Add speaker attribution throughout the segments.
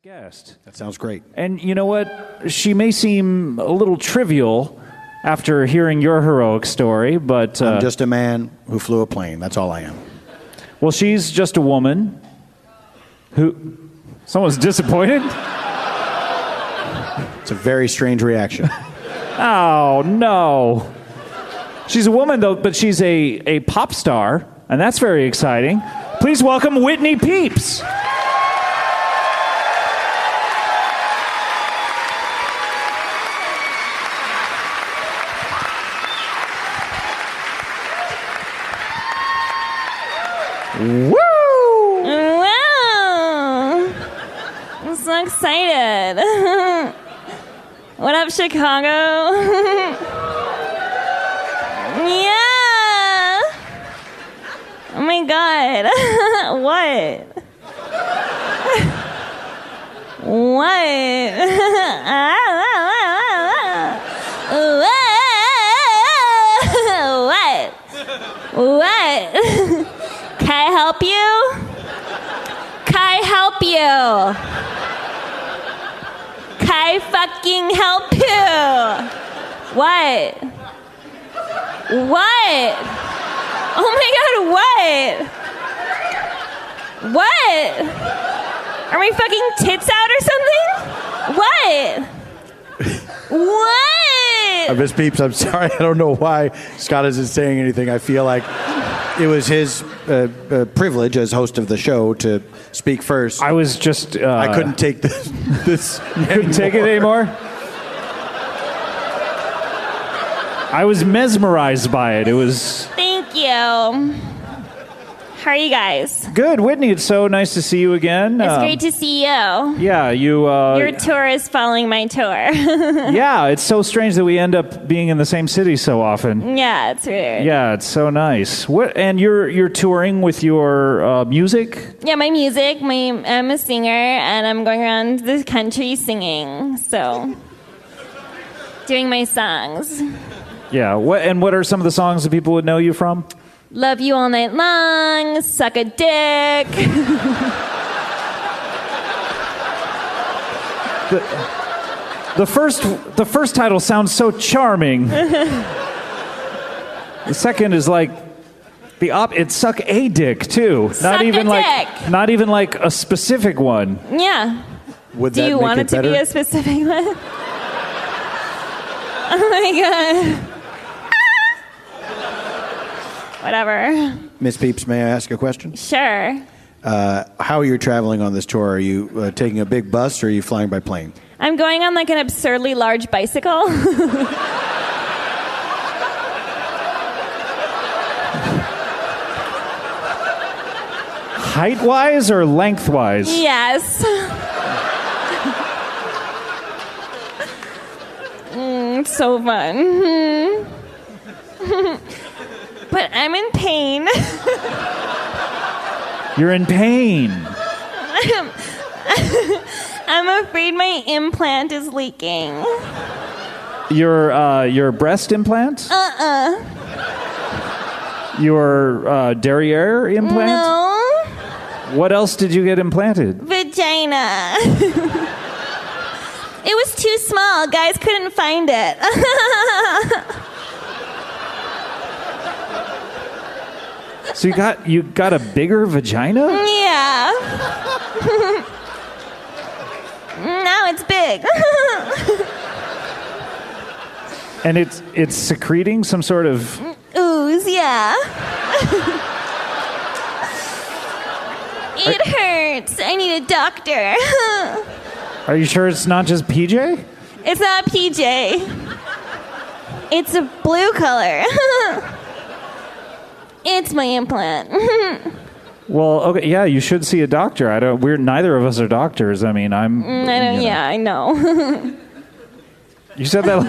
Speaker 1: guest.
Speaker 2: That sounds great.
Speaker 1: And you know what? She may seem a little trivial after hearing your heroic story, but...
Speaker 2: I'm just a man who flew a plane. That's all I am.
Speaker 1: Well, she's just a woman who... Someone's disappointed?
Speaker 2: It's a very strange reaction.
Speaker 1: Oh, no. She's a woman, though, but she's a pop star, and that's very exciting. Please welcome Whitney Peeps. Woo!
Speaker 3: Wow! I'm so excited. What up, Chicago? Yeah! Oh my god. What? What? What? Can I help you? Can I help you? Can I fucking help you? What? What? Oh my god, what? What? Are my fucking tits out or something? What? What?
Speaker 2: Miss Peeps, I'm sorry. I don't know why Scott isn't saying anything. I feel like it was his privilege as host of the show to speak first.
Speaker 1: I was just...
Speaker 2: I couldn't take this
Speaker 1: couldn't take it anymore? I was mesmerized by it. It was...
Speaker 3: Thank you. How are you guys?
Speaker 1: Good. Whitney, it's so nice to see you again.
Speaker 3: It's great to see you.
Speaker 1: Yeah, you...
Speaker 3: Your tour is following my tour.
Speaker 1: Yeah, it's so strange that we end up being in the same city so often.
Speaker 3: Yeah, it's weird.
Speaker 1: Yeah, it's so nice. What? And you're touring with your music?
Speaker 3: Yeah, my music. I'm a singer, and I'm going around the country singing. So, doing my songs.
Speaker 1: Yeah. What are some of the songs that people would know you from?
Speaker 3: Love You All Night Long, Suck a Dick.
Speaker 1: The first title sounds so charming. The second is like it's Suck a Dick too.
Speaker 3: Suck a dick.
Speaker 1: Not even like a specific one.
Speaker 3: Yeah.
Speaker 2: Would
Speaker 3: Do
Speaker 2: that
Speaker 3: you
Speaker 2: make
Speaker 3: want
Speaker 2: it
Speaker 3: it to
Speaker 2: better?
Speaker 3: be a specific one? Oh my god. Whatever.
Speaker 2: Miss Peeps, may I ask a question?
Speaker 3: Sure.
Speaker 2: How are you traveling on this tour? Are you taking a big bus or are you flying by plane?
Speaker 3: I'm going on like an absurdly large bicycle.
Speaker 1: Height-wise or lengthwise?
Speaker 3: Yes. It's so fun. But I'm in pain.
Speaker 1: You're in pain.
Speaker 3: I'm afraid my implant is leaking.
Speaker 1: Your breast implant? Your derriere implant?
Speaker 3: No.
Speaker 1: What else did you get implanted?
Speaker 3: Vagina. It was too small. Guys couldn't find it.
Speaker 1: So you got a bigger vagina?
Speaker 3: Yeah. Now it's big.
Speaker 1: And it's secreting some sort of...
Speaker 3: Ooze, yeah. It hurts. I need a doctor.
Speaker 1: Are you sure it's not just PJ?
Speaker 3: It's not PJ. It's a blue color. It's my implant.
Speaker 1: Well, okay, yeah, you should see a doctor. Neither of us are doctors. I mean,
Speaker 3: I don't. Yeah, I know.
Speaker 1: You said that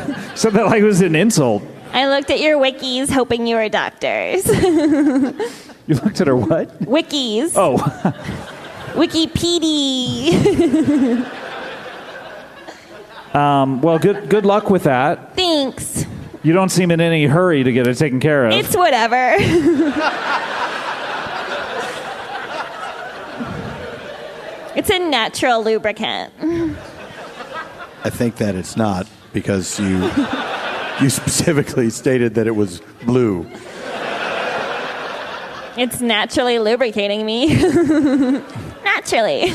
Speaker 1: like it was an insult.
Speaker 3: I looked at your wikis hoping you were doctors.
Speaker 1: You looked at her what?
Speaker 3: Wikis.
Speaker 1: Oh.
Speaker 3: Wikipedia.
Speaker 1: Well, good luck with that.
Speaker 3: Thanks.
Speaker 1: You don't seem in any hurry to get it taken care of.
Speaker 3: It's whatever. It's it's a natural lubricant.
Speaker 2: I think that it's not because you specifically stated that it was blue.
Speaker 3: It's naturally lubricating me. Naturally.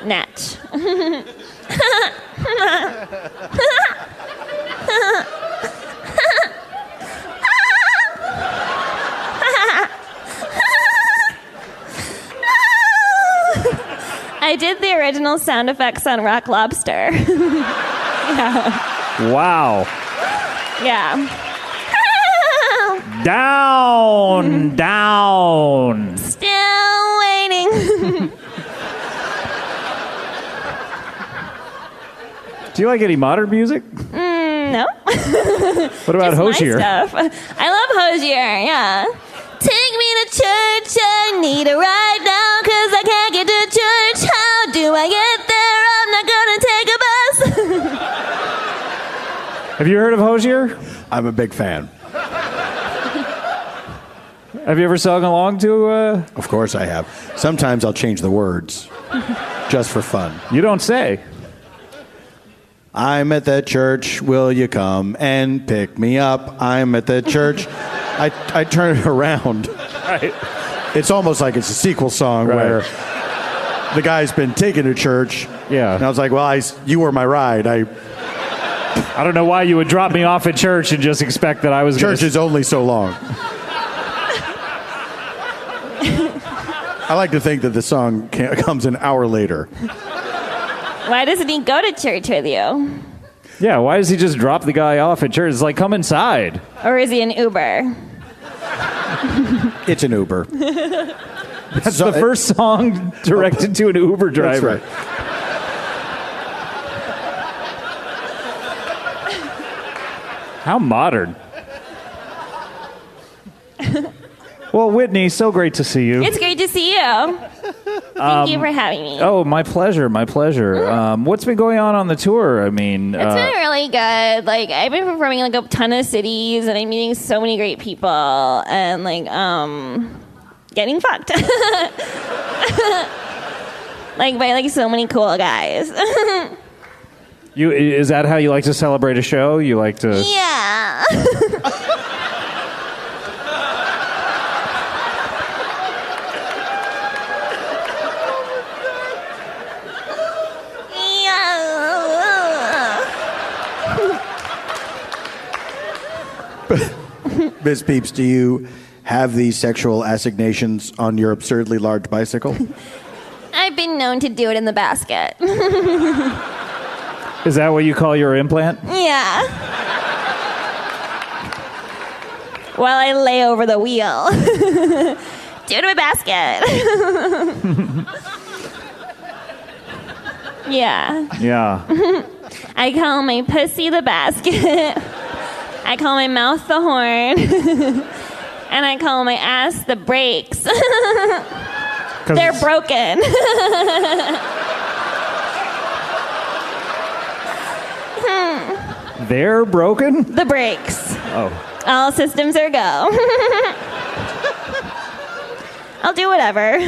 Speaker 3: Natch. I did the original sound effects on Rock Lobster. Yeah.
Speaker 1: Wow.
Speaker 3: Yeah.
Speaker 1: Down.
Speaker 3: Still waiting.
Speaker 1: Do you like any modern music?
Speaker 3: No.
Speaker 1: What about
Speaker 3: Just my
Speaker 1: Hosier?
Speaker 3: stuff. I love Hosier, yeah. Take me to church, I need a ride now, 'cause I can't get to church. How do I get there? I'm not gonna take a bus.
Speaker 1: Have you heard of Hosier?
Speaker 2: I'm a big fan.
Speaker 1: Have you ever sung along to?
Speaker 2: Of course I have. Sometimes I'll change the words just for fun.
Speaker 1: You don't say.
Speaker 2: I'm at the church, will you come and pick me up? I'm at the church. I turn it around.
Speaker 1: Right.
Speaker 2: It's almost like it's a sequel song
Speaker 1: Right.
Speaker 2: where the guy's been taken to church.
Speaker 1: Yeah.
Speaker 2: And I was like, well, you were my ride.
Speaker 1: I don't know why you would drop me off at church and just expect that I was
Speaker 2: Church is only so long. I like to think that the song comes an hour later.
Speaker 3: Why doesn't he go to church with you?
Speaker 1: Yeah, why does he just drop the guy off at church? It's like, come inside.
Speaker 3: Or is he an Uber?
Speaker 2: It's an Uber.
Speaker 1: That's the first song directed to an Uber driver.
Speaker 2: That's right.
Speaker 1: How modern. Well, Whitney, so great to see you.
Speaker 3: It's great to see you. Thank you for having me.
Speaker 1: Oh, my pleasure, my pleasure. What's been going on the tour? I mean,
Speaker 3: It's been really good. Like, I've been performing in, like, a ton of cities, and I'm meeting so many great people, and, like, getting fucked. Like, by, like, so many cool guys.
Speaker 1: is that how you like to celebrate a show? You like to?
Speaker 3: Yeah.
Speaker 2: Ms. Peeps, do you have these sexual assignations on your absurdly large bicycle?
Speaker 3: I've been known to do it in the basket.
Speaker 1: Is that what you call your implant?
Speaker 3: Yeah. While I lay over the wheel. Do it in my basket. Yeah.
Speaker 1: Yeah.
Speaker 3: I call my pussy the basket. I call my mouth the horn. And I call my ass the brakes. They're broken.
Speaker 1: They're broken?
Speaker 3: The brakes.
Speaker 1: Oh.
Speaker 3: All systems are go. I'll do whatever.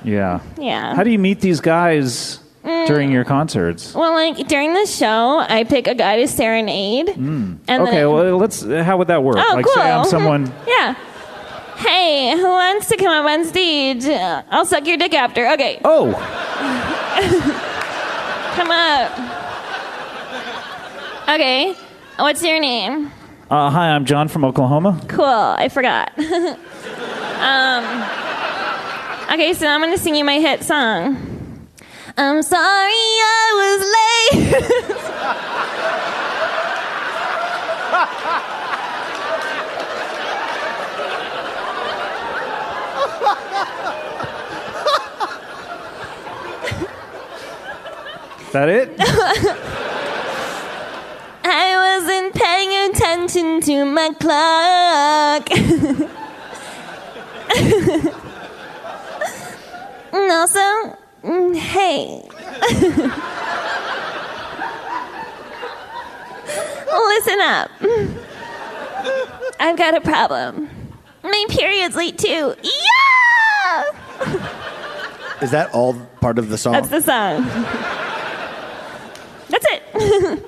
Speaker 1: Yeah.
Speaker 3: Yeah.
Speaker 1: How do you meet these guys during your concerts?
Speaker 3: Well, like, during the show, I pick a guy to serenade. And
Speaker 1: Okay,
Speaker 3: then,
Speaker 1: well, how would that work?
Speaker 3: Oh,
Speaker 1: like,
Speaker 3: cool.
Speaker 1: say I'm someone.
Speaker 3: Yeah. Hey, who wants to come up on stage? I'll suck your dick after. Okay.
Speaker 1: Oh,
Speaker 3: Come up. Okay. What's your name?
Speaker 1: hi, I'm John from Oklahoma.
Speaker 3: Cool. I forgot. Okay, so now I'm going to sing you my hit song. I'm sorry I was late.
Speaker 1: Is that it?
Speaker 3: I wasn't paying attention to my clock. And also, hey. Listen up. I've got a problem. My period's late too. Yeah!
Speaker 2: Is that all part of the song?
Speaker 3: That's the song. That's it.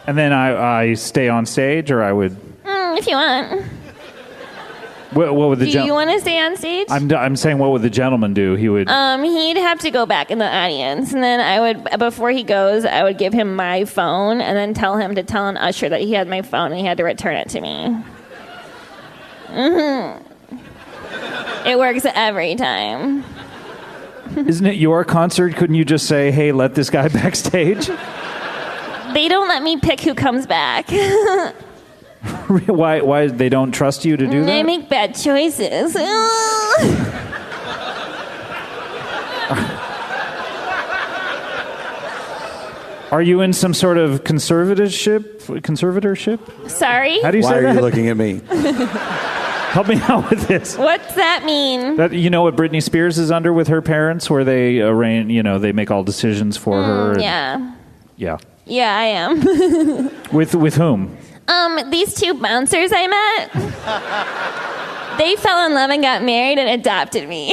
Speaker 1: And then I stay on stage, or I would...
Speaker 3: If you want.
Speaker 1: What would the
Speaker 3: Do you want to stay on stage?
Speaker 1: I'm saying, what would the gentleman do? He would...
Speaker 3: He'd have to go back in the audience, and then I would, before he goes, I would give him my phone, and then tell him to tell an usher that he had my phone, and he had to return it to me. It works every time.
Speaker 1: Isn't it your concert? Couldn't you just say, hey, let this guy backstage?
Speaker 3: They don't let me pick who comes back.
Speaker 1: Why they don't trust you to do that?
Speaker 3: I make bad choices.
Speaker 1: Are you in some sort of conservatorship?
Speaker 3: Sorry?
Speaker 1: How do you
Speaker 2: Why
Speaker 1: say
Speaker 2: are
Speaker 1: that?
Speaker 2: you looking at me?
Speaker 1: Help me out with this.
Speaker 3: What's that mean?
Speaker 1: That, you know what Britney Spears is under with her parents, where they they make all decisions for her.
Speaker 3: Yeah.
Speaker 1: Yeah.
Speaker 3: Yeah, I am.
Speaker 1: With whom?
Speaker 3: These two bouncers I met, they fell in love and got married and adopted me.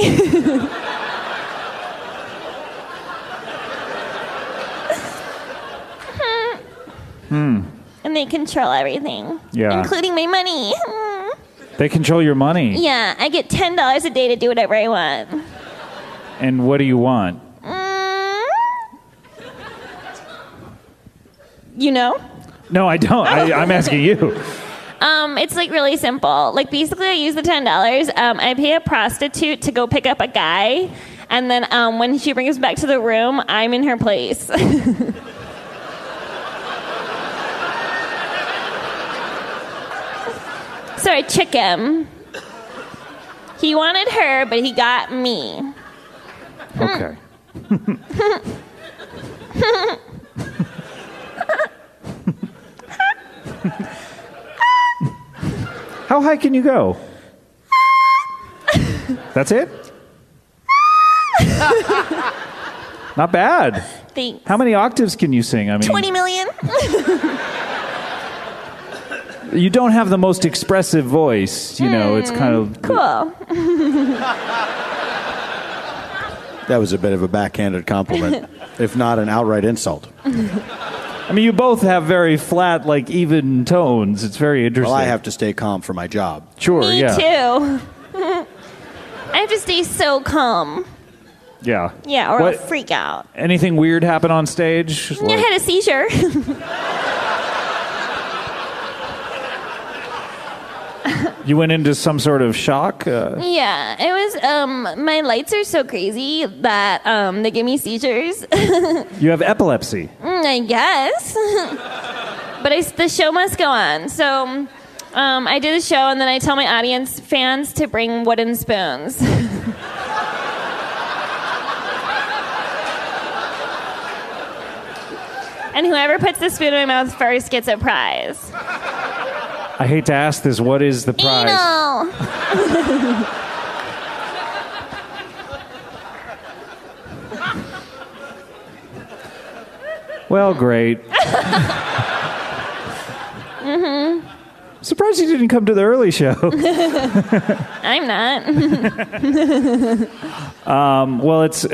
Speaker 3: And they control everything.
Speaker 1: Yeah.
Speaker 3: Including my money.
Speaker 1: They control your money.
Speaker 3: Yeah, I get $10 a day to do whatever I want.
Speaker 1: And what do you want?
Speaker 3: You know?
Speaker 1: No, I don't. I'm asking you.
Speaker 3: It's like really simple. Like basically I use the $10. I pay a prostitute to go pick up a guy. And then when she brings us back to the room, I'm in her place. So I trick him. He wanted her, but he got me.
Speaker 1: Okay. How high can you go? That's it? Not bad.
Speaker 3: Thanks.
Speaker 1: How many octaves can you sing? I mean,
Speaker 3: 20 million?
Speaker 1: You don't have the most expressive voice. You know, it's kind of...
Speaker 3: Cool.
Speaker 2: That was a bit of a backhanded compliment, if not an outright insult.
Speaker 1: I mean, you both have very flat, like, even tones. It's very interesting.
Speaker 2: Well, I have to stay calm for my job.
Speaker 1: Sure,
Speaker 3: Me
Speaker 1: yeah.
Speaker 3: too. I have to stay so calm.
Speaker 1: Yeah.
Speaker 3: Yeah, or I'll freak out.
Speaker 1: Anything weird happen on stage?
Speaker 3: I had a seizure.
Speaker 1: You went into some sort of shock?
Speaker 3: Yeah, it was, my lights are so crazy that they give me seizures.
Speaker 1: You have epilepsy.
Speaker 3: I guess. But the show must go on. So I did a show, and then I tell my audience fans to bring wooden spoons. And whoever puts the spoon in my mouth first gets a prize.
Speaker 1: I hate to ask this. What is the prize?
Speaker 3: Anal.
Speaker 1: Well, great. Surprised you didn't come to the early show.
Speaker 3: I'm not.
Speaker 1: Well, it's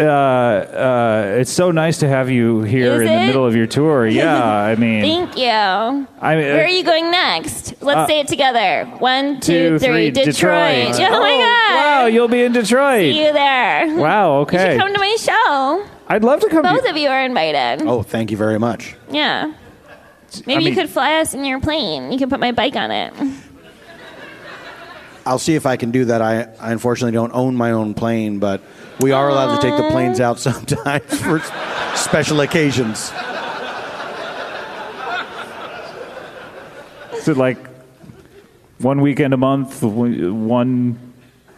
Speaker 1: so nice to have you here
Speaker 3: Is
Speaker 1: in the
Speaker 3: it?
Speaker 1: middle of your tour. Yeah, I mean,
Speaker 3: Thank you. Where are you going next? Let's say it together. 1, 2, 3. Detroit. Oh my God.
Speaker 1: Wow, you'll be in Detroit.
Speaker 3: See you there.
Speaker 1: Wow, okay.
Speaker 3: You should come to my show.
Speaker 1: I'd love to come.
Speaker 3: Both of you are invited.
Speaker 2: Oh, thank you very much.
Speaker 3: Yeah. Maybe you could fly us in your plane. You can put my bike on it.
Speaker 2: I'll see if I can do that. I unfortunately don't own my own plane, but we are allowed to take the planes out sometimes for special occasions.
Speaker 1: Is it like one weekend a month, 1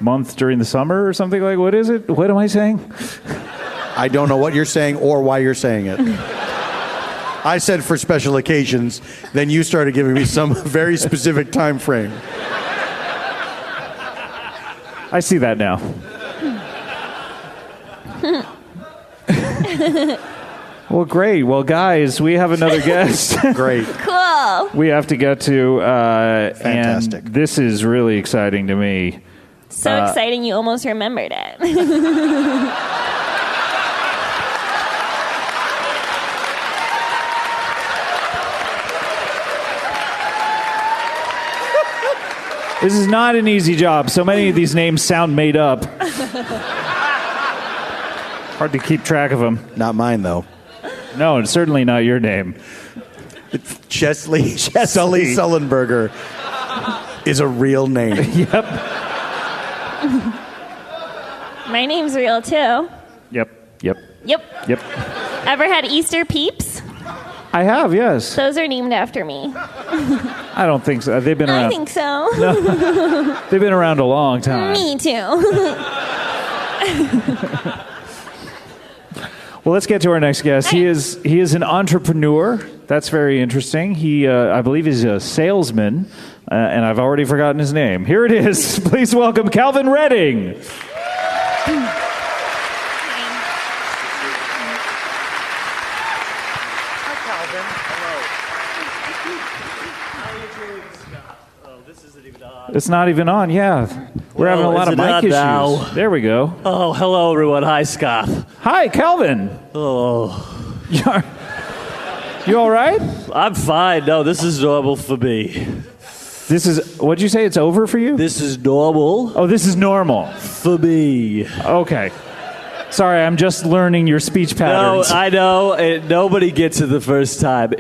Speaker 1: month during the summer or something like? What is it? What am I saying?
Speaker 2: I don't know what you're saying or why you're saying it. I said for special occasions, then you started giving me some very specific time frame.
Speaker 1: I see that now. Well, great. Well, guys, we have another guest.
Speaker 2: Great.
Speaker 3: Cool.
Speaker 1: We have to get to.
Speaker 2: Fantastic.
Speaker 1: And this is really exciting to me.
Speaker 3: So exciting you almost remembered it.
Speaker 1: This is not an easy job. So many of these names sound made up. Hard to keep track of them.
Speaker 2: Not mine, though.
Speaker 1: No, it's certainly not your name.
Speaker 2: Chesley Sully Sullenburger is a real name.
Speaker 1: Yep.
Speaker 3: My name's real, too.
Speaker 1: Yep.
Speaker 3: Yep. Ever had Easter Peeps?
Speaker 1: I have, yes.
Speaker 3: Those are named after me.
Speaker 1: I don't think so. They've been around.
Speaker 3: I think so.
Speaker 1: No. They've been around a long time.
Speaker 3: Me too.
Speaker 1: Well, let's get to our next guest. He is an entrepreneur. That's very interesting. He, I believe, is a salesman, and I've already forgotten his name. Here it is. Please welcome Calvin Redding. It's not even on, yeah. We're having a lot of mic issues. Now? There we go.
Speaker 4: Oh, hello, everyone. Hi, Scott.
Speaker 1: Hi, Calvin.
Speaker 4: Oh.
Speaker 1: You all right?
Speaker 4: I'm fine. No, this is normal for me.
Speaker 1: This is, what'd you say, it's over for you?
Speaker 4: This is normal.
Speaker 1: Oh, this is normal.
Speaker 4: For me.
Speaker 1: Okay. Sorry, I'm just learning your speech patterns.
Speaker 4: No, I know. Nobody gets it the first time.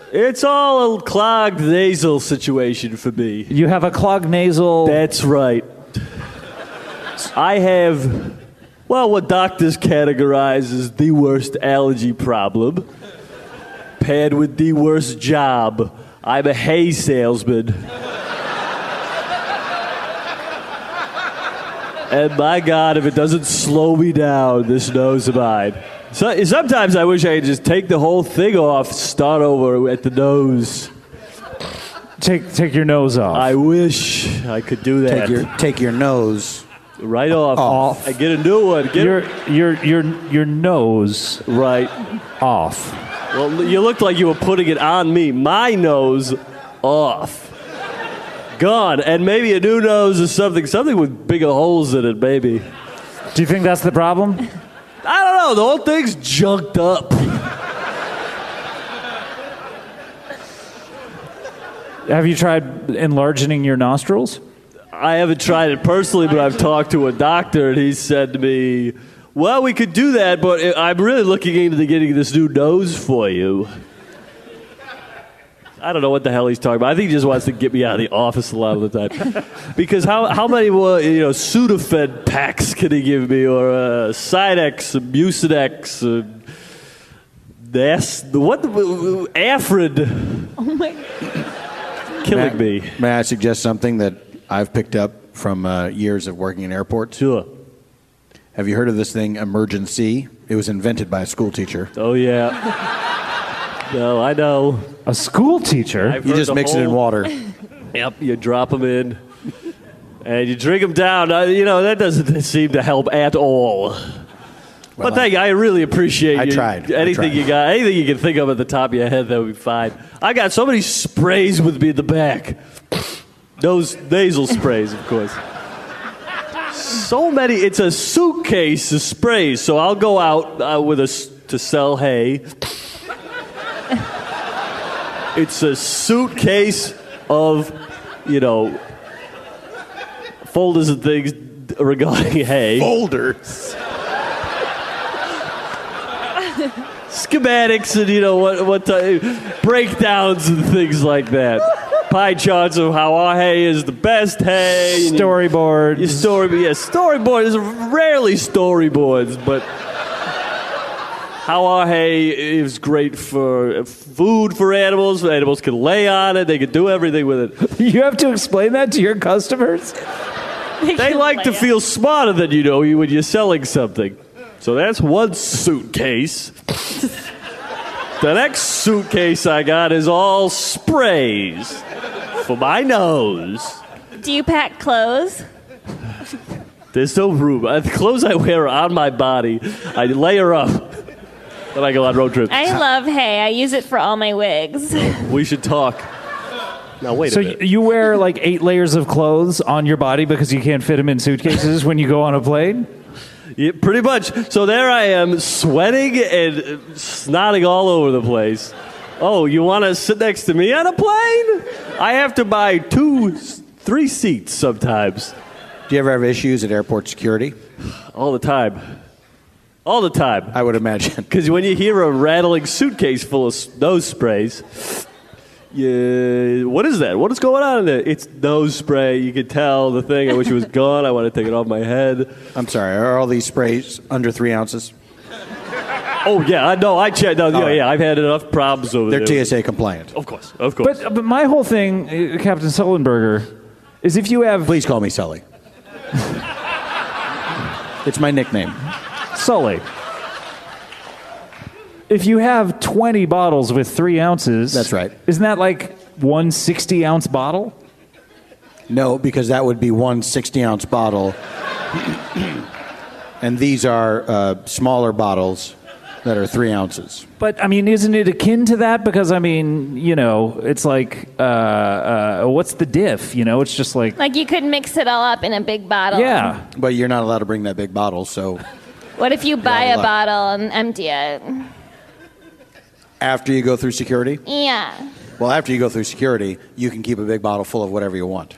Speaker 4: It's all a clogged nasal situation for me.
Speaker 1: You have a clogged nasal...
Speaker 4: That's right. I have, well, what doctors categorize as the worst allergy problem, paired with the worst job. I'm a hay salesman. And my God, if it doesn't slow me down, this nose of mine. So, sometimes I wish I could just take the whole thing off, start over at the nose.
Speaker 1: Take your nose off.
Speaker 4: I wish I could do that.
Speaker 2: Take your nose
Speaker 4: right off. I get a new one.
Speaker 1: Your nose
Speaker 4: right
Speaker 1: off.
Speaker 4: Well, you looked like you were putting it on me. My nose off. Gone. And maybe a new nose or something with bigger holes in it, maybe.
Speaker 1: Do you think that's the problem?
Speaker 4: I don't know. The whole thing's junked up.
Speaker 1: Have you tried enlarging your nostrils?
Speaker 4: I haven't tried it personally, but I've talked to a doctor, and he said to me, well, we could do that, but I'm really looking into getting this new nose for you. I don't know what the hell he's talking about. I think he just wants to get me out of the office a lot of the time. Because how many more Sudafed packs can he give me, or Sidex, Mucinex, Afrid?
Speaker 3: Oh my God.
Speaker 4: Killing me.
Speaker 2: May I suggest something that I've picked up from years of working in airports?
Speaker 4: Sure.
Speaker 2: Have you heard of this thing, emergency? It was invented by a school teacher.
Speaker 4: Oh, yeah. No, I know.
Speaker 1: A school teacher?
Speaker 2: You just mix it in water.
Speaker 4: Yep, you drop them in, and you drink them down. That doesn't seem to help at all. But thank you. I really appreciate you.
Speaker 2: Tried.
Speaker 4: Anything you got, anything you can think of at the top of your head, that would be fine. I got so many sprays with me in the back. Those nasal sprays, of course. So many. It's a suitcase of sprays. So I'll go out to sell hay. It's a suitcase of, folders and things regarding hay.
Speaker 2: Folders.
Speaker 4: Schematics and, what breakdowns and things like that. Pie charts of how our hay is the best hay.
Speaker 1: Storyboards.
Speaker 4: Storyboards. There's rarely storyboards, but how our hay is great for food for animals. Animals can lay on it. They can do everything with it.
Speaker 1: You have to explain that to your customers?
Speaker 4: They like to feel smarter than when you're selling something. So that's one suitcase. The next suitcase I got is all sprays for my nose.
Speaker 3: Do you pack clothes?
Speaker 4: There's no room. The clothes I wear are on my body. I layer up. Then I go on road trips.
Speaker 3: I love hay. I use it for all my wigs.
Speaker 4: We should talk. Now, wait a minute.
Speaker 1: So you wear like 8 layers of clothes on your body because you can't fit them in suitcases when you go on a plane?
Speaker 4: Yeah, pretty much. So there I am, sweating and snotting all over the place. Oh, you want to sit next to me on a plane? I have to buy 2 3 seats sometimes.
Speaker 2: Do you ever have issues at airport security?
Speaker 4: All the time. All the time.
Speaker 2: I would imagine.
Speaker 4: Because when you hear a rattling suitcase full of nose sprays, what is that? What is going on in there? It's nose spray. You can tell the thing. I wish it was gone. I want to take it off my head.
Speaker 2: I'm sorry. Are all these sprays under 3 ounces?
Speaker 4: Oh, yeah. I know. I checked. No,
Speaker 2: right.
Speaker 4: yeah. I've had enough problems over
Speaker 2: They're
Speaker 4: there.
Speaker 2: TSA compliant.
Speaker 4: Of course. Of course.
Speaker 1: But my whole thing, Captain Sullenburger, is if you have
Speaker 2: Please call me Sully. It's my nickname.
Speaker 1: Sully. If you have 20 bottles with 3 ounces,
Speaker 2: That's right.
Speaker 1: Isn't that like one 60-ounce bottle?
Speaker 2: No, because that would be one 60-ounce bottle. And these are smaller bottles that are 3 ounces.
Speaker 1: But, I mean, isn't it akin to that? Because, I mean, you know, it's like, what's the diff? You know, it's just like...
Speaker 3: Like you could mix it all up in a big bottle.
Speaker 1: Yeah.
Speaker 2: But you're not allowed to bring that big bottle, so...
Speaker 3: What if you buy a
Speaker 2: luck.
Speaker 3: bottle and empty it?
Speaker 2: After you go through security?
Speaker 3: Yeah.
Speaker 2: Well, after you go through security, you can keep a big bottle full of whatever you want.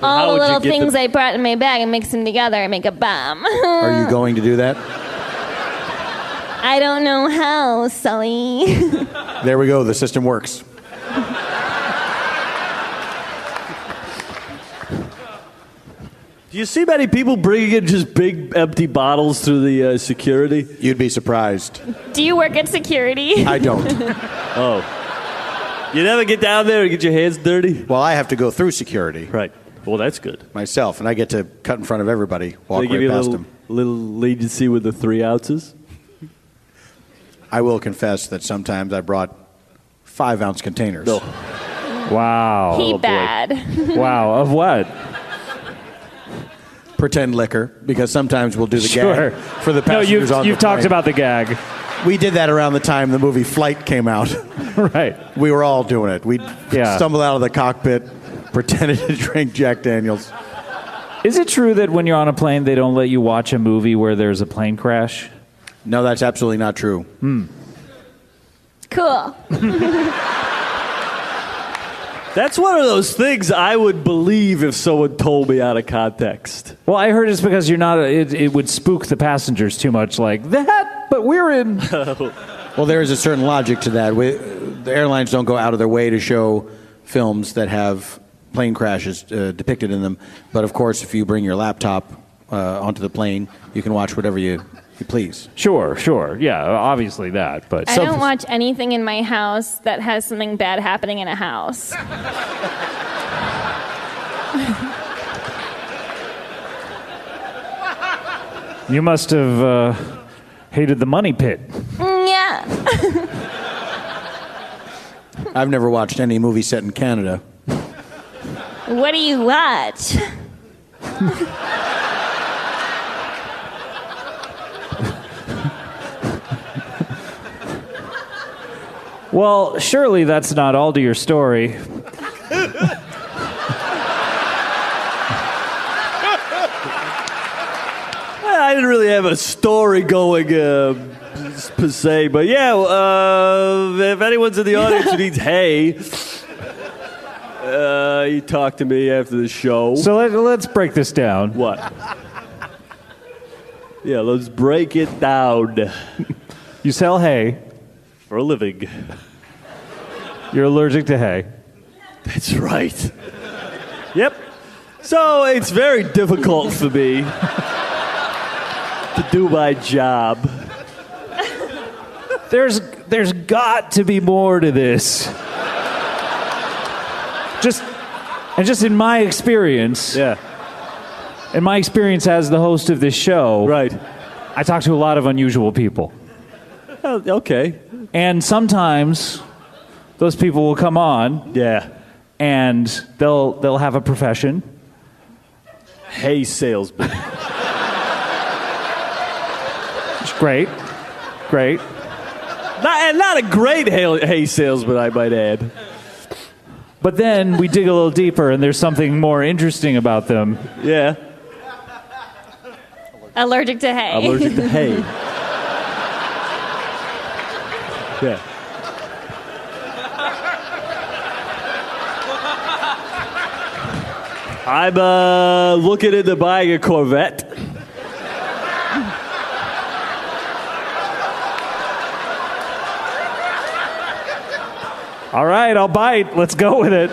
Speaker 3: All the
Speaker 4: would you
Speaker 3: little
Speaker 4: get
Speaker 3: things
Speaker 4: the-
Speaker 3: I brought in my bag and mix them together and make a bomb.
Speaker 2: Are you going to do that?
Speaker 3: I don't know how, Sully.
Speaker 2: There we go. The system works.
Speaker 4: Do you see many people bringing in just big empty bottles through the security?
Speaker 2: You'd be surprised.
Speaker 3: Do you work at security?
Speaker 2: I don't.
Speaker 4: Oh. You never get down there and get your hands dirty?
Speaker 2: Well, I have to go through security
Speaker 4: Right. Well, that's good.
Speaker 2: myself, and I get to cut in front of everybody, walk
Speaker 4: They give
Speaker 2: right
Speaker 4: you a
Speaker 2: past
Speaker 4: little,
Speaker 2: them.
Speaker 4: little leniency with the 3 ounces?
Speaker 2: I will confess that sometimes I brought 5-ounce containers.
Speaker 4: No.
Speaker 1: Wow.
Speaker 3: He
Speaker 4: boy.
Speaker 3: bad.
Speaker 1: Wow. Of what?
Speaker 2: Pretend liquor, because sometimes we'll do the
Speaker 1: Sure.
Speaker 2: gag for the
Speaker 1: No,
Speaker 2: passengers on
Speaker 1: you've
Speaker 2: the
Speaker 1: talked
Speaker 2: plane.
Speaker 1: about the gag.
Speaker 2: We did that around the time the movie Flight came out.
Speaker 1: Right.
Speaker 2: We were all doing it. We'd
Speaker 1: Yeah.
Speaker 2: stumble out of the cockpit, pretended to drink Jack Daniels.
Speaker 1: Is it true that when you're on a plane, they don't let you watch a movie where there's a plane crash?
Speaker 2: No, that's absolutely not true.
Speaker 3: Cool.
Speaker 4: That's one of those things I would believe if someone told me out of context.
Speaker 1: Well, I heard it's because you're not. It would spook the passengers too much, like that. But we're in.
Speaker 2: Well, there is a certain logic to that. The airlines don't go out of their way to show films that have plane crashes depicted in them. But of course, if you bring your laptop onto the plane, you can watch whatever you please.
Speaker 1: Sure. Yeah, obviously that. But
Speaker 3: I don't watch anything in my house that has something bad happening in a house.
Speaker 1: You must have hated the money pit.
Speaker 3: Yeah.
Speaker 2: I've never watched any movie set in Canada.
Speaker 3: What do you watch?
Speaker 1: Well, surely that's not all to your story.
Speaker 4: I didn't really have a story going per se, but yeah, if anyone's in the audience who needs hay, you talk to me after the show.
Speaker 1: So let's break this down.
Speaker 4: What? Yeah, let's break it down
Speaker 1: You sell hay.
Speaker 4: for a living.
Speaker 1: You're allergic to hay.
Speaker 4: That's right. Yep. So it's very difficult for me to do my job.
Speaker 1: There's got to be more to this. Just in my experience,
Speaker 4: Yeah.
Speaker 1: in my experience as the host of this show,
Speaker 4: Right.
Speaker 1: I talk to a lot of unusual people.
Speaker 4: Oh, okay.
Speaker 1: And sometimes those people will come on
Speaker 4: Yeah.
Speaker 1: and they'll have a profession.
Speaker 4: Hay salesman.
Speaker 1: It's great.
Speaker 4: Not a great hay salesman, I might add.
Speaker 1: But then we dig a little deeper and there's something more interesting about them.
Speaker 4: Yeah.
Speaker 3: Allergic to hay.
Speaker 4: Allergic to hay. Yeah. I'm looking into buying a Corvette.
Speaker 1: All right, I'll bite. Let's go with it.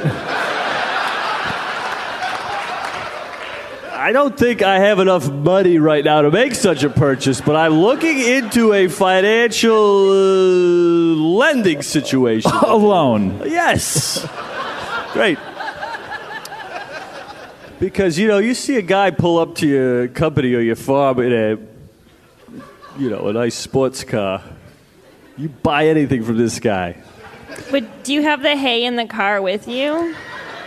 Speaker 4: I don't think I have enough money right now to make such a purchase, but I'm looking into a financial lending situation.
Speaker 1: A loan.
Speaker 4: Yes. Great. Because, you see a guy pull up to your company or your farm in a nice sports car. You buy anything from this guy.
Speaker 3: But do you have the hay in the car with you?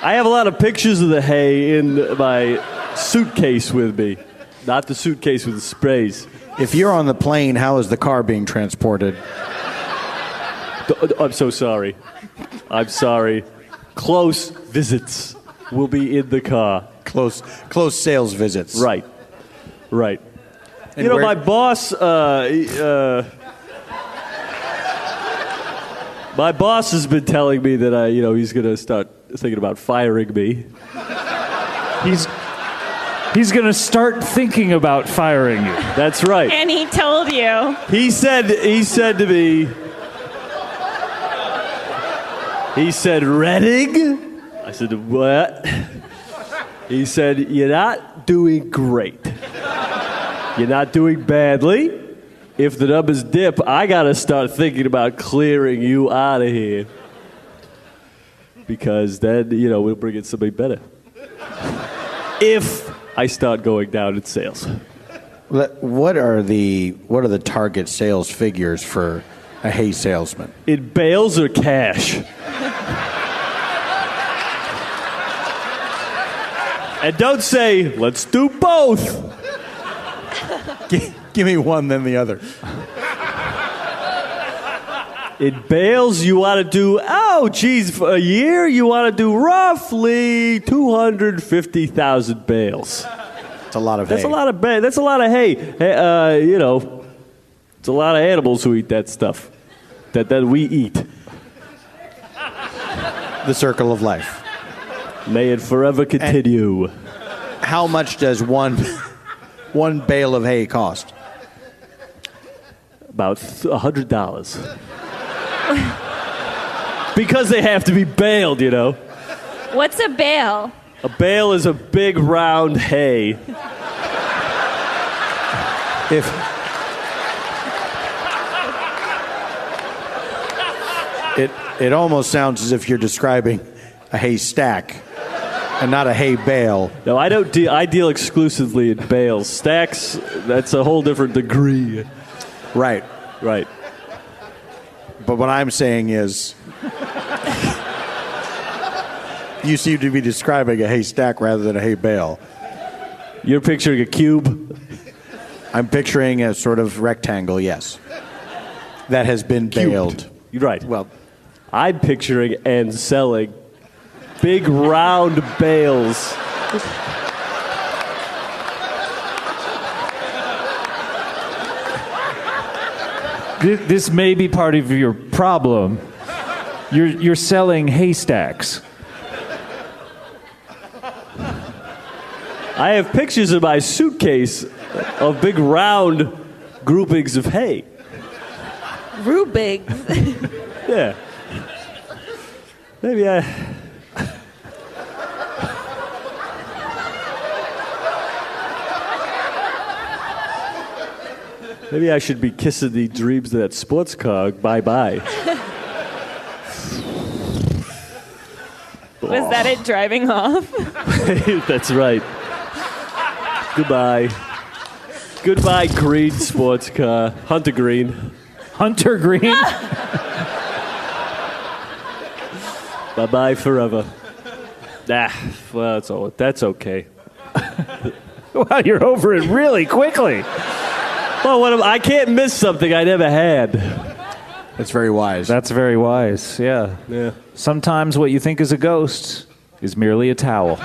Speaker 4: I have a lot of pictures of the hay in my suitcase with me. Not the suitcase with the sprays.
Speaker 2: If you're on the plane, how is the car being transported?
Speaker 4: I'm so sorry. I'm sorry. Close visits will be in the car.
Speaker 2: Close sales visits.
Speaker 4: Right.
Speaker 2: And
Speaker 4: My boss. My boss has been telling me that he's going to start thinking about firing me.
Speaker 1: He's going to start thinking about firing you.
Speaker 4: That's right.
Speaker 3: And he told you.
Speaker 4: He said to me. He said, "Redding?" I said, "What?" He said, "You're not doing great. You're not doing badly. If the numbers dip, I got to start thinking about clearing you out of here. Because then, we'll bring in somebody better. If I start going down in sales."
Speaker 2: What are the target sales figures for a hay salesman?
Speaker 4: In bales or cash? And don't say, "Let's do both."
Speaker 2: Give me one, then the other.
Speaker 4: In bales, you want to do, for a year, you want to do roughly 250,000 bales.
Speaker 2: It's a lot of hay.
Speaker 4: That's a lot of hay. That's a lot of hay. It's a lot of animals who eat that stuff that we eat.
Speaker 2: The circle of life.
Speaker 4: May it forever continue.
Speaker 2: How much does one bale of hay cost?
Speaker 4: About $100. Because they have to be baled,
Speaker 3: What's a bale?
Speaker 4: A bale is a big round hay.
Speaker 2: It almost sounds as if you're describing a hay stack and not a hay bale.
Speaker 4: No, I don't. I deal exclusively in bales. Stacks, that's a whole different degree.
Speaker 2: Right. But what I'm saying is, you seem to be describing a hay stack rather than a hay bale.
Speaker 4: You're picturing a cube?
Speaker 2: I'm picturing a sort of rectangle, yes, that has been baled.
Speaker 4: You're right.
Speaker 2: Well,
Speaker 4: I'm picturing and selling big round bales.
Speaker 1: This may be part of your problem. You're selling haystacks.
Speaker 4: I have pictures in my suitcase of big round groupings of hay.
Speaker 3: Rubik's.
Speaker 4: Yeah. Maybe I should be kissing the dreams of that sports car bye-bye.
Speaker 3: Was that it driving off?
Speaker 4: That's right. Goodbye. Goodbye, green sports car. Hunter Green.
Speaker 1: Hunter Green?
Speaker 4: Bye-bye forever. Well, that's okay.
Speaker 1: Wow, you're over it really quickly.
Speaker 4: Well, I can't miss something I never had.
Speaker 2: that's very wise.
Speaker 1: That's very wise, yeah. Sometimes what you think is a ghost is merely a towel.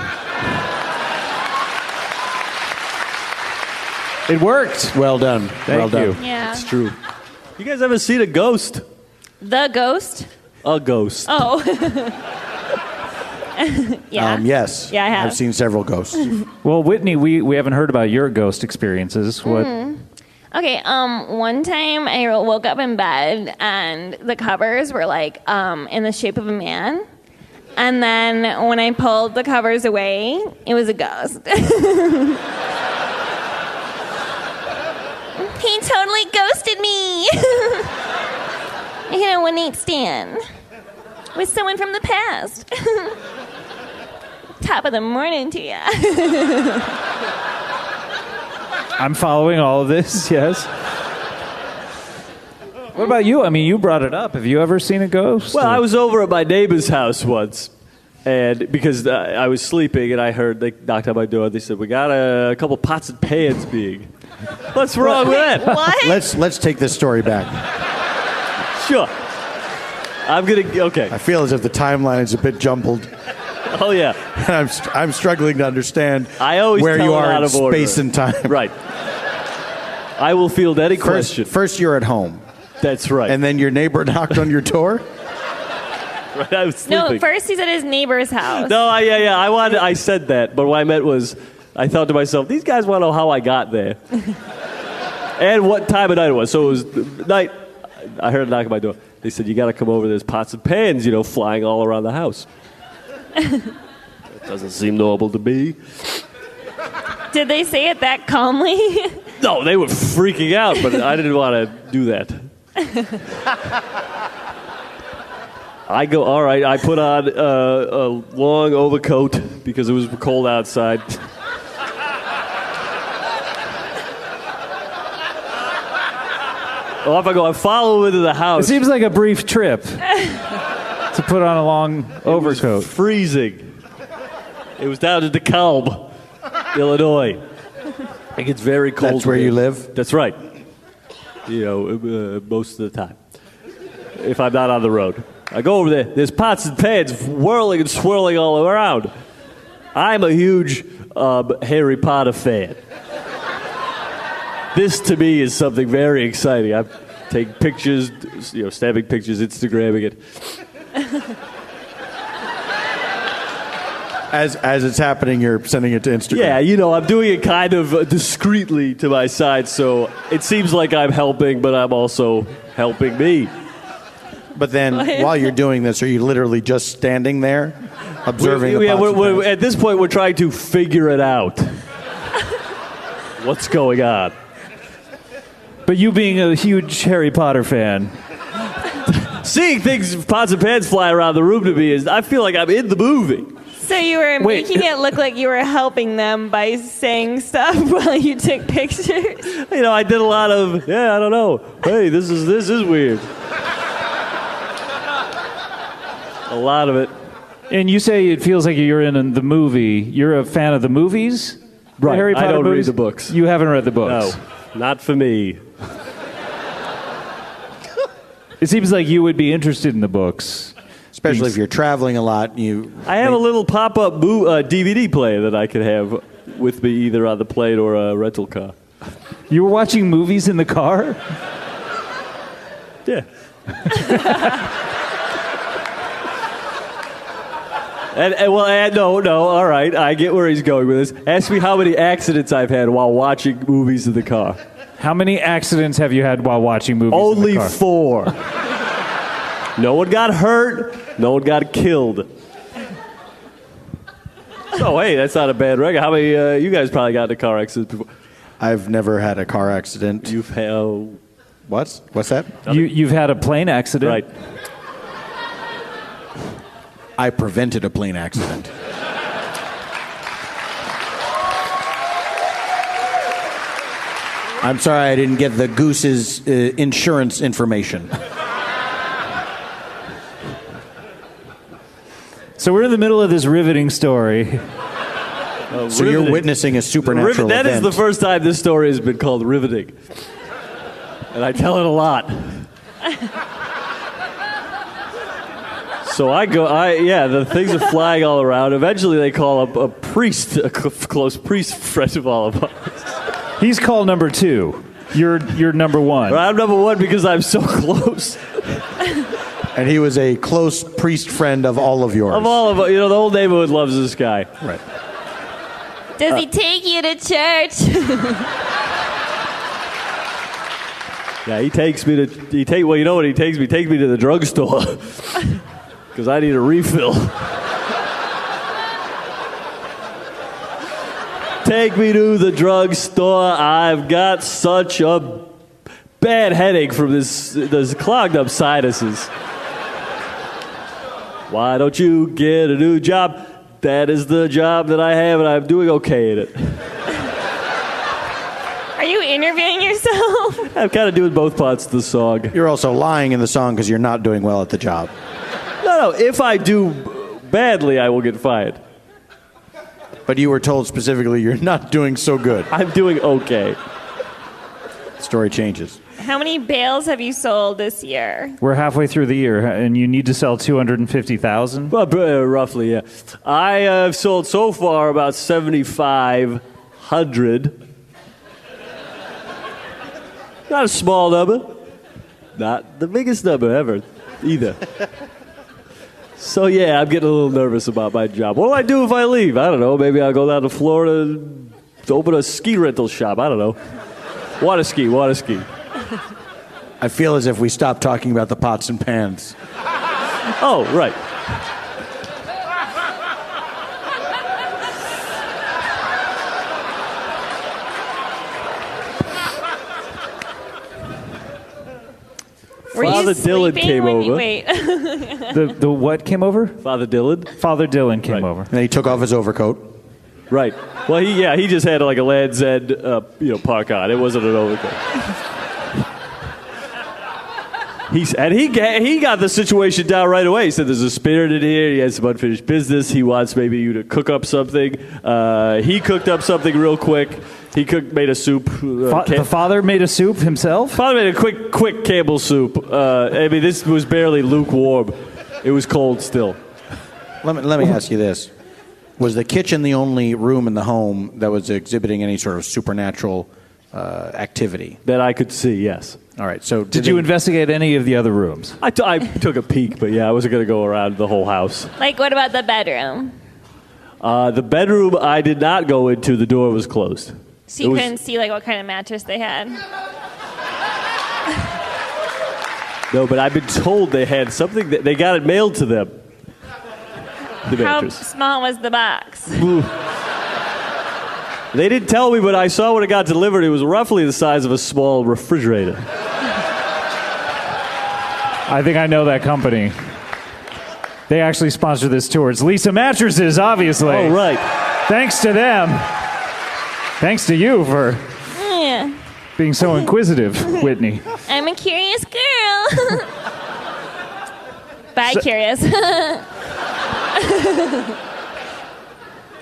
Speaker 1: It worked.
Speaker 2: Well done.
Speaker 1: Thank you.
Speaker 3: Yeah.
Speaker 4: It's true. You guys ever seen a ghost?
Speaker 3: The ghost?
Speaker 4: A ghost.
Speaker 3: Oh. Yeah.
Speaker 2: Yes.
Speaker 3: Yeah, I have.
Speaker 2: I've seen several ghosts.
Speaker 1: Well, Whitney, we haven't heard about your ghost experiences. What?
Speaker 3: Okay, one time I woke up in bed and the covers were like in the shape of a man. And then when I pulled the covers away, it was a ghost. He totally ghosted me. I had a one-night stand with someone from the past. Top of the morning to ya.
Speaker 1: I'm following all of this, yes. What about you? I mean, you brought it up. Have you ever seen a ghost?
Speaker 4: Well, I was over at my neighbor's house once, and because I was sleeping and I heard they knocked on my door. They said, "We got a couple pots and pans being." What's wrong with that?
Speaker 3: What?
Speaker 2: Let's take this story back.
Speaker 4: Sure. Okay.
Speaker 2: I feel as if the timeline is a bit jumbled.
Speaker 4: Oh yeah.
Speaker 2: I'm struggling to understand
Speaker 4: I always
Speaker 2: where
Speaker 4: tell
Speaker 2: you
Speaker 4: it
Speaker 2: are
Speaker 4: out
Speaker 2: in
Speaker 4: of order.
Speaker 2: space and time.
Speaker 4: Right. I will field any question.
Speaker 2: First you're at home,
Speaker 4: That's right.
Speaker 2: and then your neighbor knocked on your door.
Speaker 4: Right, I was sleeping.
Speaker 3: No, first he's at his neighbor's house.
Speaker 4: No, I said that, but what I meant was, I thought to myself, these guys want to know how I got there, and what time of night it was. So it was night. I heard a knock at my door. They said, "You got to come over. There's pots and pans, flying all around the house." That doesn't seem normal to me.
Speaker 3: Did they say it that calmly?
Speaker 4: No, they were freaking out, but I didn't want to do that. I go, all right, I put on a long overcoat because it was cold outside. Off I go. I follow him into the
Speaker 1: It
Speaker 4: house.
Speaker 1: seems like a brief trip to put on a long overcoat.
Speaker 4: Freezing. It was down in DeKalb, Illinois. It gets very cold.
Speaker 2: That's where
Speaker 4: there.
Speaker 2: you live?
Speaker 4: That's right. Most of the time. If I'm not on the road. I go over there. There's pots and pans whirling and swirling all around. I'm a huge Harry Potter fan. This, to me, is something very exciting. I take pictures, snapping pictures, Instagramming it.
Speaker 2: As it's happening, you're sending it to Instagram.
Speaker 4: Yeah, I'm doing it kind of discreetly to my side, so it seems like I'm helping, but I'm also helping me.
Speaker 2: But then, while you're doing this, are you literally just standing there, observing the pots and pans?
Speaker 4: At this point, we're trying to figure it out. What's going on?
Speaker 1: But you being a huge Harry Potter fan.
Speaker 4: Seeing pots and pans fly around the room to me I feel like I'm in the movie.
Speaker 3: So you were making it look like you were helping them by saying stuff while you took pictures?
Speaker 4: I did a lot of, I don't know. Hey, this is weird. A lot of it.
Speaker 1: And you say it feels like you're in the movie. You're a fan of the movies?
Speaker 4: Right.
Speaker 1: The Harry Potter
Speaker 4: I don't
Speaker 1: movies?
Speaker 4: read the books.
Speaker 1: You haven't read the books?
Speaker 4: No, not for me.
Speaker 1: It seems like you would be interested in the books.
Speaker 2: Especially if you're traveling a lot.
Speaker 4: I have a little pop-up DVD player that I could have with me either on the plane or a rental car.
Speaker 1: You were watching movies in the car?
Speaker 4: Yeah. No, all right. I get where he's going with this. Ask me how many accidents I've had while watching movies in the car.
Speaker 1: How many accidents have you had while watching movies
Speaker 4: Only
Speaker 1: in the car?
Speaker 4: 4. No one got hurt. No one got killed. So, hey, that's not a bad record. How many you guys probably got in a car accident before?
Speaker 2: I've never had a car accident.
Speaker 4: You've had...
Speaker 2: What's that?
Speaker 1: You've had a plane accident?
Speaker 4: Right.
Speaker 2: I prevented a plane accident. I'm sorry I didn't get the goose's insurance information.
Speaker 1: So we're in the middle of this riveting story.
Speaker 2: So you're witnessing a supernatural
Speaker 4: That
Speaker 2: event.
Speaker 4: is the first time this story has been called riveting. And I tell it a lot. So the things are flying all around. Eventually they call up a priest, a close priest friend of all of us.
Speaker 1: He's call number 2. You're number 1.
Speaker 4: But I'm number 1 because I'm so close.
Speaker 2: And he was a close priest friend of all of yours.
Speaker 4: Of all of the whole neighborhood loves this guy.
Speaker 2: Right.
Speaker 3: Does he take you to church?
Speaker 4: Yeah, he takes me to. Well, you know what he takes me? He takes me to the drugstore because I need a refill. Take me to the drugstore. I've got such a bad headache from this clogged up sinuses. Why don't you get a new job? That is the job that I have, and I'm doing okay in it.
Speaker 3: Are you interviewing yourself?
Speaker 4: I'm kind of doing both parts of the song.
Speaker 2: You're also lying in the song because you're not doing well at the job.
Speaker 4: No, if I do badly, I will get fired.
Speaker 2: But you were told specifically you're not doing so good.
Speaker 4: I'm doing okay.
Speaker 2: Story changes.
Speaker 3: How many bales have you sold this year?
Speaker 1: We're halfway through the year, and you need to sell 250,000.
Speaker 4: Well, roughly, yeah. I have sold so far about 7,500. Not a small number. Not the biggest number ever, either. So, yeah, I'm getting a little nervous about my job. What do I do if I leave? I don't know. Maybe I'll go down to Florida to open a ski rental shop. I don't know. Water ski.
Speaker 2: I feel as if we stopped talking about the pots and pans.
Speaker 4: Oh, right.
Speaker 3: Were
Speaker 4: Father
Speaker 3: you
Speaker 4: Dylan
Speaker 3: sleeping
Speaker 4: came
Speaker 3: when
Speaker 4: over.
Speaker 3: Wait.
Speaker 1: The what came over?
Speaker 4: Father Dylan?
Speaker 1: Father Dylan came
Speaker 4: Right.
Speaker 1: over.
Speaker 2: And then he took off his overcoat.
Speaker 4: Right. Well, he just had like a Land's End, park on. It wasn't an overcoat. He got the situation down right away. He said, "There's a spirit in here. He has some unfinished business. He wants maybe you to cook up something." He cooked up something real quick. He made a soup.
Speaker 1: The father made a soup himself?
Speaker 4: Father made a quick Campbell soup. This was barely lukewarm. It was cold still.
Speaker 2: Let me ask you this. Was the kitchen the only room in the home that was exhibiting any sort of supernatural activity?
Speaker 4: That I could see, yes.
Speaker 2: All right. So
Speaker 1: Did you investigate any of the other rooms?
Speaker 4: I took a peek, but yeah, I wasn't going to go around the whole house.
Speaker 3: Like, what about the bedroom?
Speaker 4: The bedroom I did not go into. The door was closed.
Speaker 3: So you couldn't see, like, what kind of mattress they had?
Speaker 4: No, but I've been told they had something. They got it mailed to them. The
Speaker 3: How
Speaker 4: mattress.
Speaker 3: small was the box?
Speaker 4: They didn't tell me, but I saw when it got delivered. It was roughly the size of a small refrigerator.
Speaker 1: I think I know that company. They actually sponsor this tour. It's Lisa Mattresses, obviously.
Speaker 4: Oh, right.
Speaker 1: Thanks to them. Thanks to you for
Speaker 3: Yeah.
Speaker 1: being so inquisitive, Whitney.
Speaker 3: I'm a curious girl. Bye, curious.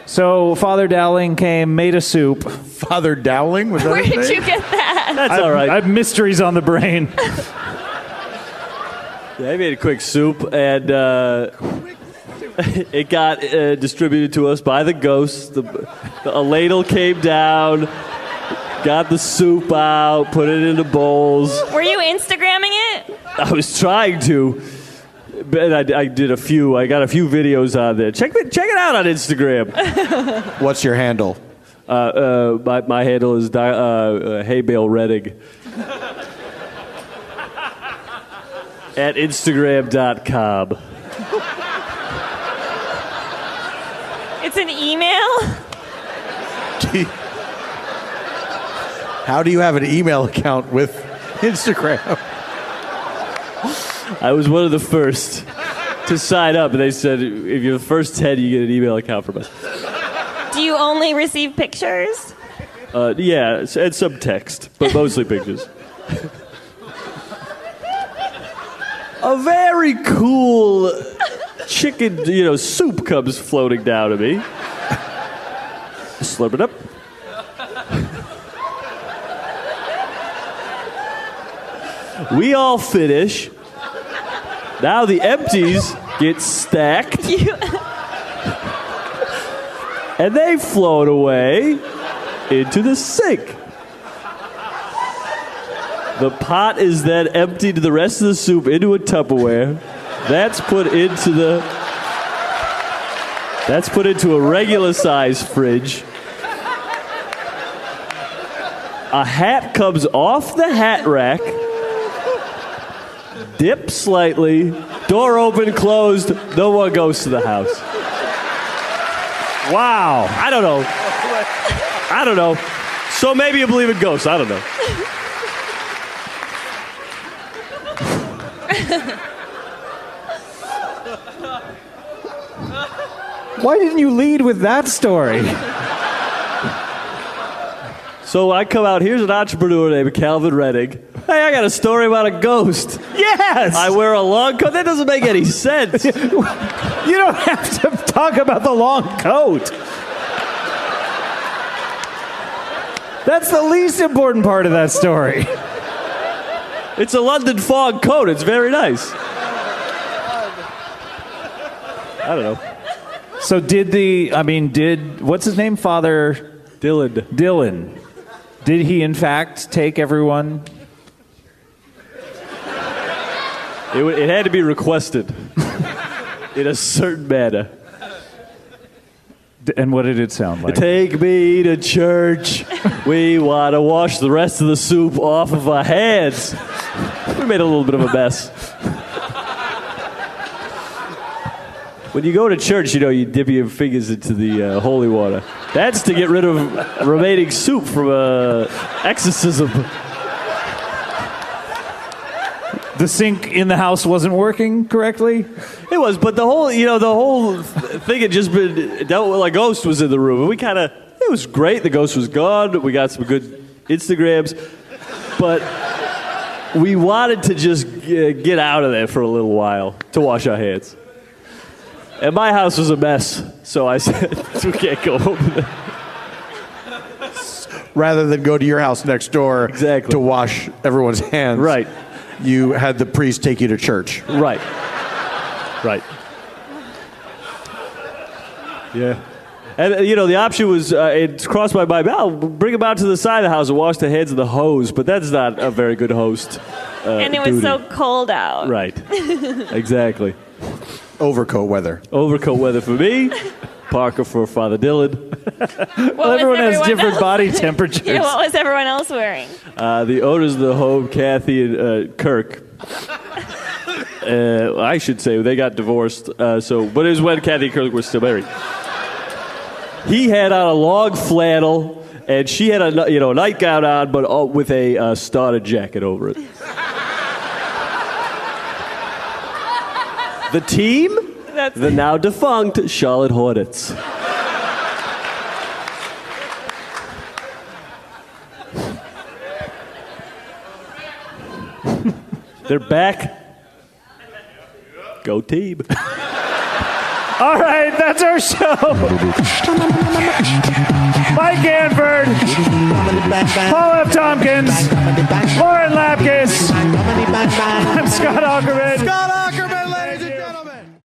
Speaker 1: So Father Dowling came, made a soup.
Speaker 2: Father Dowling? Was that
Speaker 3: Where
Speaker 2: his
Speaker 3: did
Speaker 2: name?
Speaker 3: you get that?
Speaker 4: That's all right.
Speaker 1: I have mysteries on the brain.
Speaker 4: Yeah, I made a quick soup, and it got distributed to us by the ghost. A ladle came down, got the soup out, put it into bowls.
Speaker 3: Were you Instagramming it?
Speaker 4: I was trying to, but I did a few. I got a few videos on there. Check it out on Instagram.
Speaker 2: What's your handle?
Speaker 4: My handle is Hey Bale Redding. At Instagram.com.
Speaker 3: It's an email?
Speaker 2: How do you have an email account with Instagram?
Speaker 4: I was one of the first to sign up, and they said if you're the first 10, you get an email account from us.
Speaker 3: Do you only receive pictures?
Speaker 4: Yeah, and some text, but mostly pictures. A very cool chicken, soup comes floating down to me. Slurp it up. We all finish. Now the empties get stacked. And they float away into the sink. The pot is then emptied the rest of the soup into a Tupperware. That's put into a regular size fridge. A hat comes off the hat rack, dips slightly, door open, closed, no one goes to the house.
Speaker 1: Wow.
Speaker 4: I don't know. So maybe you believe in ghosts. I don't know.
Speaker 1: Why didn't you lead with that story?
Speaker 4: So I come out, here's an entrepreneur named Calvin Redding. Hey, I got a story about a ghost.
Speaker 1: Yes!
Speaker 4: I wear a long coat. That doesn't make any sense.
Speaker 1: You don't have to talk about the long coat. That's the least important part of that story.
Speaker 4: It's a London fog coat. It's very nice. I don't know.
Speaker 1: So what's his name? Father Dylan. Did he, in fact, take everyone?
Speaker 4: It had to be requested in a certain manner.
Speaker 1: And what did it sound like?
Speaker 4: Take me to church. We want to wash the rest of the soup off of our hands. We made a little bit of a mess. When you go to church, you dip your fingers into the holy water. That's to get rid of remaining soup from exorcism.
Speaker 1: The sink in the house wasn't working correctly?
Speaker 4: It was, but the whole thing had just been dealt with. A ghost was in the room, and it was great. The ghost was gone. We got some good Instagrams, but we wanted to just get out of there for a little while to wash our hands. And my house was a mess, so I said, we can't go over there.
Speaker 2: Rather than go to your house next door to wash everyone's hands.
Speaker 4: Right.
Speaker 2: You had the priest take you to church.
Speaker 4: Right. Yeah. And, the option was, it crossed my mind, I'll bring them out to the side of the house and wash the heads of the hose, but that's not a very good host
Speaker 3: and it was
Speaker 4: duty.
Speaker 3: so cold out.
Speaker 4: Right. Exactly.
Speaker 2: Overcoat weather
Speaker 4: for me, Parker for Father Dylan.
Speaker 1: Well, everyone has different body temperatures.
Speaker 3: Yeah, what was everyone else wearing?
Speaker 4: The owners of the home, Kathy and Kirk. I should say they got divorced. But it was when Kathy and Kirk were still married. He had on a long flannel, and she had a nightgown on, but with a starter jacket over it. The team, the now defunct Charlotte Hornets. They're back. Go team.
Speaker 1: All right, that's our show. Mike Hanford, Paul F. Tompkins, Lauren Lapkus. I'm Scott Aukerman.